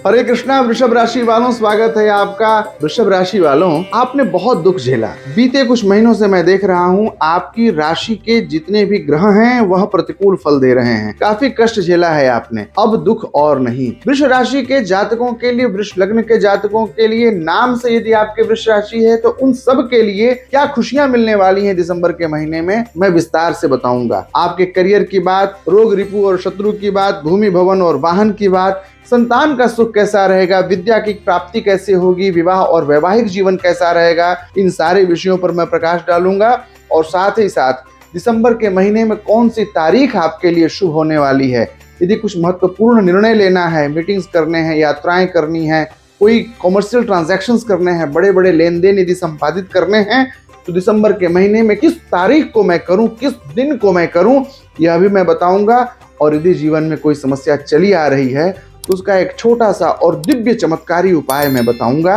हरे कृष्णा वृषभ राशि वालों, स्वागत है आपका। वृषभ राशि वालों, आपने बहुत दुख झेला। बीते कुछ महीनों से मैं देख रहा हूँ आपकी राशि के जितने भी ग्रह हैं वह प्रतिकूल फल दे रहे हैं। काफी कष्ट झेला है आपने, अब दुख और नहीं। वृष राशि के जातकों के लिए, वृष लग्न के जातकों के लिए, नाम से यदि आपके वृष राशि है तो उन सब के लिए क्या खुशियां मिलने वाली हैं दिसंबर के महीने में, मैं विस्तार से बताऊंगा। आपके करियर की बात, रोग रिपु और शत्रु की बात, भूमि भवन और वाहन की बात, संतान का सुख कैसा रहेगा, विद्या की प्राप्ति कैसे होगी, विवाह और वैवाहिक जीवन कैसा रहेगा, इन सारे विषयों पर मैं प्रकाश डालूंगा। और साथ ही साथ दिसंबर के महीने में कौन सी तारीख आपके लिए शुभ होने वाली है। यदि कुछ महत्वपूर्ण निर्णय लेना है, मीटिंग्स करने हैं, यात्राएं करनी है, कोई कॉमर्शियल ट्रांजैक्शंस करने हैं, बड़े बड़े लेन देन यदि संपादित करने हैं, तो दिसंबर के महीने में किस तारीख को मैं करूं, किस दिन को मैं करूं, यह भी मैं बताऊंगा। और यदि जीवन में कोई समस्या चली आ रही है तो उसका एक छोटा सा और दिव्य चमत्कारी उपाय मैं बताऊंगा।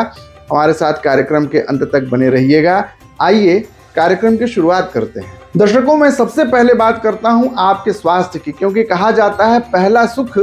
हमारे साथ कार्यक्रम के अंत तक बने रहिएगा। आइए कार्यक्रम की शुरुआत करते हैं। दर्शकों, मैं सबसे पहले बात करता हूं आपके स्वास्थ्य की, क्योंकि कहा जाता है पहला सुख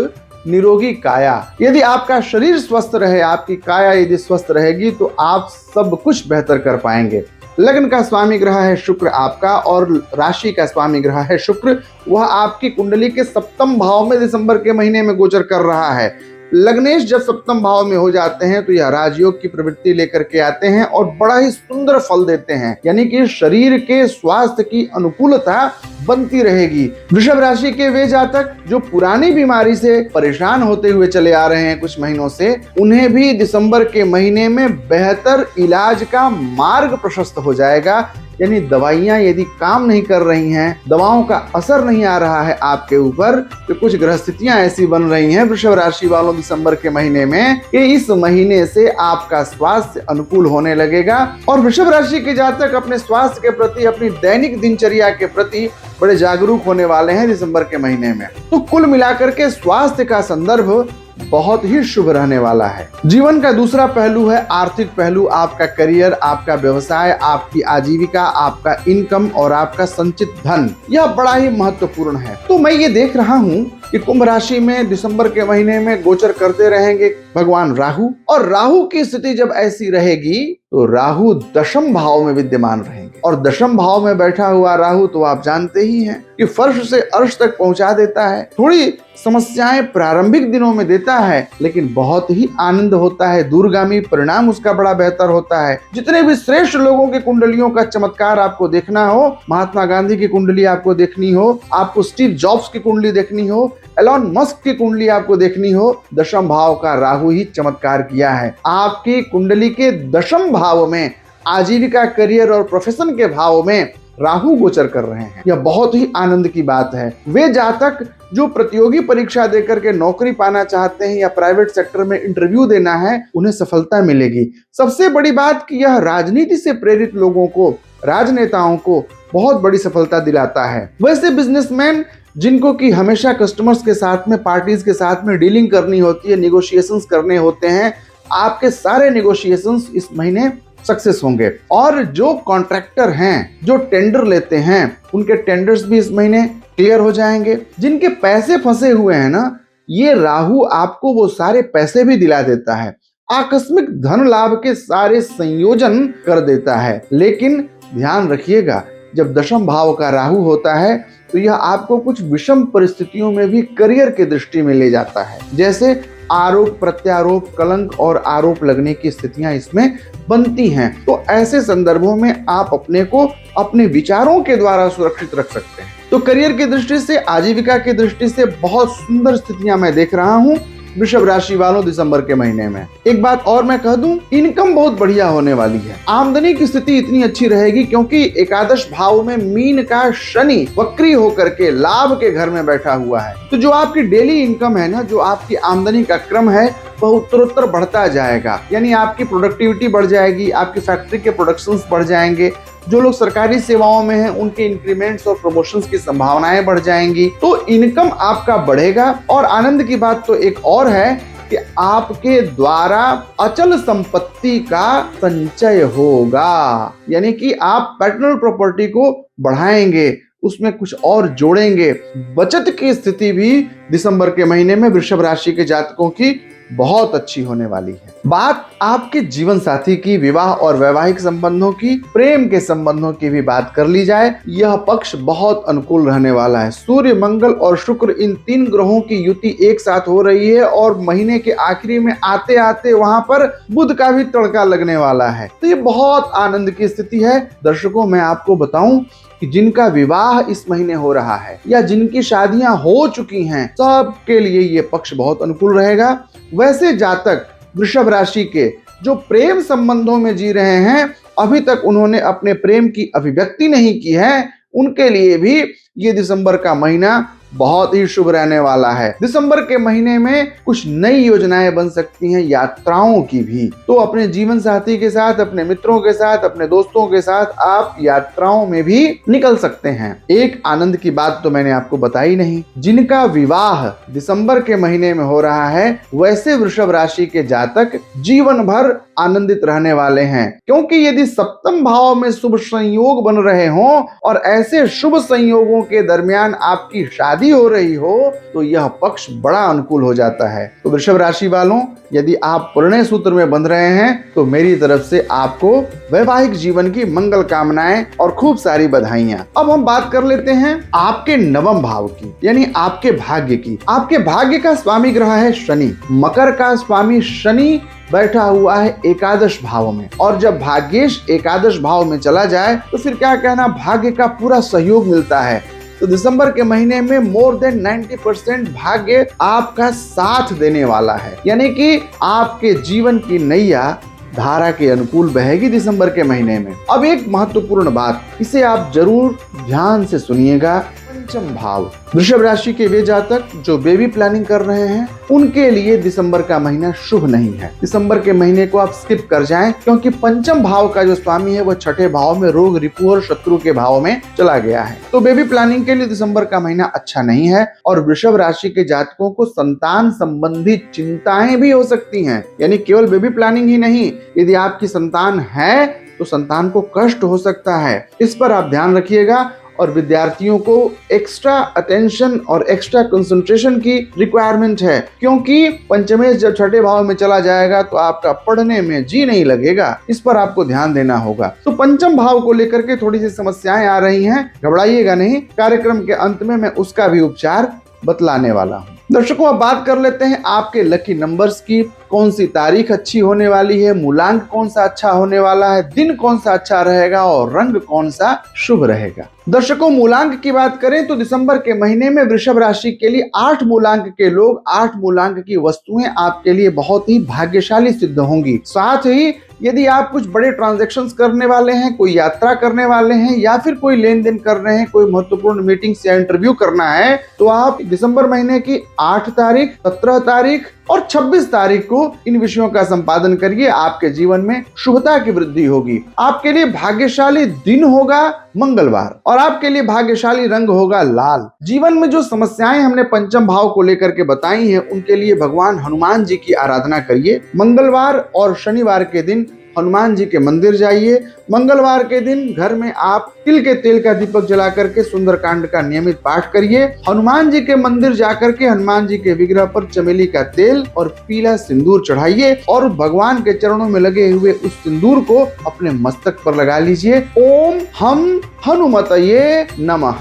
निरोगी काया। यदि आपका शरीर स्वस्थ रहे, आपकी काया यदि स्वस्थ रहेगी तो आप सब कुछ बेहतर कर पाएंगे। लग्न का स्वामी ग्रह है शुक्र आपका, और राशि का स्वामी ग्रह है शुक्र। वह आपकी कुंडली के सप्तम भाव में दिसंबर के महीने में गोचर कर रहा है। लग्नेश जब सप्तम भाव में हो जाते हैं तो यह राजयोग की प्रवृत्ति लेकर के आते हैं और बड़ा ही सुंदर फल देते हैं, यानी कि शरीर के स्वास्थ्य की अनुकूलता बनती रहेगी। वृषभ राशि के वे जातक जो पुरानी बीमारी से परेशान होते हुए चले आ रहे हैं कुछ महीनों से, उन्हें भी दिसंबर के महीने में बेहतर इलाज का मार्ग प्रशस्त हो जाएगा। यानी दवाइयां यदि काम नहीं कर रही हैं, दवाओं का असर नहीं आ रहा है आपके ऊपर, तो कुछ ग्रहस्थितियां ऐसी बन रही हैं वृषभ राशि वालों दिसंबर के महीने में कि इस महीने से आपका स्वास्थ्य अनुकूल होने लगेगा। और वृषभ राशि के जातक अपने स्वास्थ्य के प्रति, अपनी दैनिक दिनचर्या के प्रति बड़े जागरूक होने वाले हैं दिसंबर के महीने में। तो कुल मिलाकर के स्वास्थ्य का संदर्भ बहुत ही शुभ रहने वाला है। जीवन का दूसरा पहलू है आर्थिक पहलू, आपका करियर, आपका व्यवसाय, आपकी आजीविका, आपका इनकम और आपका संचित धन, यह बड़ा ही महत्वपूर्ण है। तो मैं ये देख रहा हूँ कि कुंभ राशि में दिसंबर के महीने में गोचर करते रहेंगे भगवान राहु, और राहु की स्थिति जब ऐसी रहेगी तो राहु दशम भाव में विद्यमान रहेंगे। और दशम भाव में बैठा हुआ राहु तो आप जानते ही हैं कि फर्श से अर्श तक पहुंचा देता है। थोड़ी समस्याएं प्रारंभिक दिनों में देता है, लेकिन बहुत ही आनंद होता है, दूरगामी परिणाम उसका बड़ा बेहतर होता है। जितने भी श्रेष्ठ लोगों के कुंडलियों का चमत्कार आपको देखना हो, महात्मा गांधी की कुंडली आपको देखनी हो, आपको स्टीव जॉब्स की कुंडली देखनी हो, एलॉन मस्क की कुंडली आपको देखनी हो, दशम भाव का राहु ही चमत्कार किया है। आपकी कुंडली के दशम भाव में आजीविका, करियर और प्रोफेशन के भाव में राहु गोचर कर रहे हैं। यह बहुत ही आनंद की बात है। वे जातक जो प्रतियोगी परीक्षा देकर के नौकरी पाना चाहते हैं या प्राइवेट सेक्टर में इंटरव्यू देना है, उन्हें सफलता मिलेगी। सबसे बड़ी बात कि यह राजनीति से प्रेरित लोगों को, राजनेताओं को बहुत बड़ी सफलता दिलाता है। वैसे बिजनेसमैन जिनको कि हमेशा कस्टमर्स के साथ में, पार्टीज के साथ में डीलिंग करनी होती है, निगोशिएशंस करने होते हैं, आपके सारे निगोशिएशंस इस महीने सक्सेस होंगे। और जो कॉन्ट्रैक्टर हैं, जो टेंडर लेते हैं, उनके टेंडर्स भी इस महीने क्लियर हो जाएंगे। जिनके पैसे फंसे हुए हैं ना, ये राहु आपको वो सारे पैसे भी दिला देता है, आकस्मिक धन लाभ के सारे संयोजन कर देता है। लेकिन ध्यान रखिएगा, जब दशम भाव का राहु होता है तो यह आपको कुछ विषम परिस्थितियों में भी करियर की दृष्टि में ले जाता है। जैसे आरोप प्रत्यारोप, कलंक और आरोप लगने की स्थितियां इसमें बनती हैं। तो ऐसे संदर्भों में आप अपने को अपने विचारों के द्वारा सुरक्षित रख सकते हैं। तो करियर की दृष्टि से, आजीविका की दृष्टि से बहुत सुंदर स्थितियां मैं देख रहा हूं वृषभ राशि वालों दिसंबर के महीने में। एक बात और मैं कह दूं, इनकम बहुत बढ़िया होने वाली है। आमदनी की स्थिति इतनी अच्छी रहेगी क्योंकि एकादश भाव में मीन का शनि वक्री होकर के लाभ के घर में बैठा हुआ है। तो जो आपकी डेली इनकम है ना, जो आपकी आमदनी का क्रम है, वह उत्तरोत्तर बढ़ता जाएगा। यानी आपकी प्रोडक्टिविटी बढ़ जाएगी, आपकी फैक्ट्री के प्रोडक्शंस बढ़ जाएंगे, जो लोग सरकारी सेवाओं में हैं उनके इंक्रीमेंट्स और प्रमोशंस की संभावनाएं बढ़ जाएंगी। तो इनकम आपका बढ़ेगा। और आनंद की बात तो एक और है कि आपके द्वारा अचल संपत्ति का संचय होगा, यानी कि आप पर्सनल प्रॉपर्टी को बढ़ाएंगे, उसमें कुछ और जोड़ेंगे। बचत की स्थिति भी दिसंबर के महीने में वृषभ राशि के जातकों की बहुत अच्छी होने वाली है। बात आपके जीवन साथी की, विवाह और वैवाहिक संबंधों की, प्रेम के संबंधों की भी बात कर ली जाए, यह पक्ष बहुत अनुकूल रहने वाला है। सूर्य, मंगल और शुक्र, इन 3 ग्रहों की युति एक साथ हो रही है और महीने के आखिरी में आते आते वहां पर बुध का भी तड़का लगने वाला है। तो ये बहुत आनंद की स्थिति है। दर्शकों, मैं आपको बताऊं कि जिनका विवाह इस महीने हो रहा है या जिनकी शादियां हो चुकी हैं, सबके लिए ये पक्ष बहुत अनुकूल रहेगा। वैसे जातक वृषभ राशि के जो प्रेम संबंधों में जी रहे हैं, अभी तक उन्होंने अपने प्रेम की अभिव्यक्ति नहीं की है, उनके लिए भी ये दिसंबर का महीना बहुत ही शुभ रहने वाला है। दिसंबर के महीने में कुछ नई योजनाएं बन सकती हैं, यात्राओं की भी। तो अपने जीवन साथी के साथ, अपने मित्रों के साथ, अपने दोस्तों के साथ आप यात्राओं में भी निकल सकते हैं। एक आनंद की बात तो मैंने आपको बताई नहीं, जिनका विवाह दिसंबर के महीने में हो रहा है, वैसे वृषभ राशि के जातक जीवन भर आनंदित रहने वाले हैं, क्योंकि यदि सप्तम भाव में शुभ संयोग बन रहे हों और ऐसे शुभ संयोगों के दरमियान आपकी शादी हो रही हो, तो यह पक्ष बड़ा अनुकूल हो जाता है। तो वृषभ राशि वालों, यदि आप परिणय सूत्र में बंध रहे हैं, तो मेरी तरफ से आपको वैवाहिक जीवन की मंगल कामनाएं और खूब सारी बधाइयां। अब हम बात कर लेते हैं आपके नवम भाव की, यानी आपके भाग्य की। आपके भाग्य का स्वामी ग्रह है शनि। मकर का स्वामी शनि बैठा हुआ है एकादश भाव में, और जब भाग्येश एकादश भाव में चला जाए तो फिर क्या कहना, भाग्य का पूरा सहयोग मिलता है। तो दिसंबर के महीने में मोर देन 90% भाग्य आपका साथ देने वाला है, यानी कि आपके जीवन की नैया धारा के अनुकूल बहेगी दिसंबर के महीने में। अब एक महत्वपूर्ण बात, इसे आप जरूर ध्यान से सुनिएगा। पंचम भाव, वृषभ राशि के वे जातक जो बेबी प्लानिंग कर रहे हैं, उनके लिए दिसंबर का महीना शुभ नहीं है। दिसंबर के महीने को आप स्किप कर जाएं, क्योंकि पंचम भाव का जो स्वामी है वह छठे भाव में रोग, रिपु और शत्रु के भाव में चला गया है। तो बेबी प्लानिंग के लिए दिसंबर का महीना अच्छा नहीं है, और वृषभ राशि के जातकों को संतान संबंधी चिंताएं भी हो सकती हैं। यानी केवल बेबी प्लानिंग ही नहीं, यदि आपकी संतान है तो संतान को कष्ट हो सकता है। इस पर आप ध्यान रखिएगा। और विद्यार्थियों को एक्स्ट्रा अटेंशन और एक्स्ट्रा कंसंट्रेशन की रिक्वायरमेंट है, क्योंकि पंचमेश जब छठे भाव में चला जाएगा तो आपका पढ़ने में जी नहीं लगेगा। इस पर आपको ध्यान देना होगा। तो पंचम भाव को लेकर के थोड़ी सी समस्याएं आ रही हैं, घबराइएगा नहीं। कार्यक्रम के अंत में मैं उसका भी उपचार बतलाने वाला हूँ। दर्शकों, अब बात कर लेते हैं आपके लकी नंबर्स की। कौन सी तारीख अच्छी होने वाली है, मूलांक कौन सा अच्छा होने वाला है, दिन कौन सा अच्छा रहेगा और रंग कौन सा शुभ रहेगा। दर्शकों, मूलांक की बात करें तो दिसंबर के महीने में वृषभ राशि के लिए 8 मूलांक के लोग, 8 मूलांक की वस्तुएं आपके लिए बहुत ही भाग्यशाली सिद्ध होंगी। साथ ही यदि आप कुछ बड़े ट्रांजैक्शंस करने वाले हैं, कोई यात्रा करने वाले हैं या फिर कोई लेन देन कर रहे हैं, कोई महत्वपूर्ण मीटिंग्स या इंटरव्यू करना है, तो आप दिसंबर महीने की 8 तारीख, 17 तारीख और 26 तारीख को इन विषयों का संपादन करिए। आपके जीवन में शुभता की वृद्धि होगी। आपके लिए भाग्यशाली दिन होगा मंगलवार, और आपके लिए भाग्यशाली रंग होगा लाल। जीवन में जो समस्याएं हमने पंचम भाव को लेकर के बताई हैं, उनके लिए भगवान हनुमान जी की आराधना करिए। मंगलवार और शनिवार के दिन हनुमान जी के मंदिर जाइए। मंगलवार के दिन घर में आप तिल के तेल का दीपक जला करके सुंदरकांड का नियमित पाठ करिए। हनुमान जी के मंदिर जाकर के हनुमान जी के विग्रह पर चमेली का तेल और पीला सिंदूर चढ़ाइए और भगवान के चरणों में लगे हुए उस सिंदूर को अपने मस्तक पर लगा लीजिए। ओम हम हनुमतये नमः,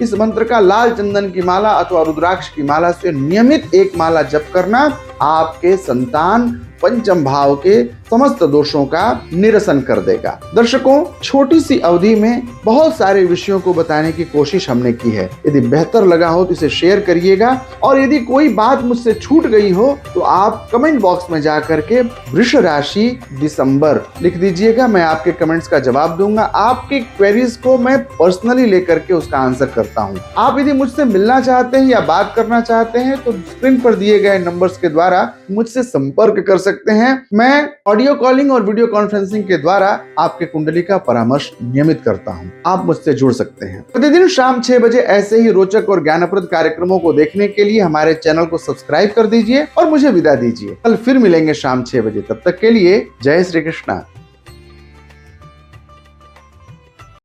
इस मंत्र का लाल चंदन की माला अथवा रुद्राक्ष की माला से नियमित एक माला जप करना आपके संतान पंचम भाव के समस्त दोषों का निरसन कर देगा। दर्शकों, छोटी सी अवधि में बहुत सारे विषयों को बताने की कोशिश हमने की है। यदि बेहतर लगा हो तो इसे शेयर करिएगा, और यदि कोई बात मुझसे छूट गई हो तो आप कमेंट बॉक्स में जा करके वृष राशि दिसंबर लिख दीजिएगा। मैं आपके कमेंट्स का जवाब दूंगा। आपकी क्वेरीज को मैं पर्सनली लेकर के उसका आंसर करता हूँ। आप यदि मुझसे मिलना चाहते हैं या बात करना चाहते हैं तो स्क्रीन पर दिए गए नंबर्स के द्वारा मुझसे संपर्क कर सकते हैं। मैं ऑडियो कॉलिंग और वीडियो कॉन्फ्रेंसिंग के द्वारा आपके कुंडली का परामर्श नियमित करता हूं। आप मुझसे जुड़ सकते हैं। प्रतिदिन शाम 6 बजे ऐसे ही रोचक और ज्ञानप्रद कार्यक्रमों को देखने के लिए हमारे चैनल को सब्सक्राइब कर दीजिए और मुझे विदा दीजिए। कल फिर मिलेंगे शाम 6 बजे। तब तक के लिए जय श्री कृष्णा।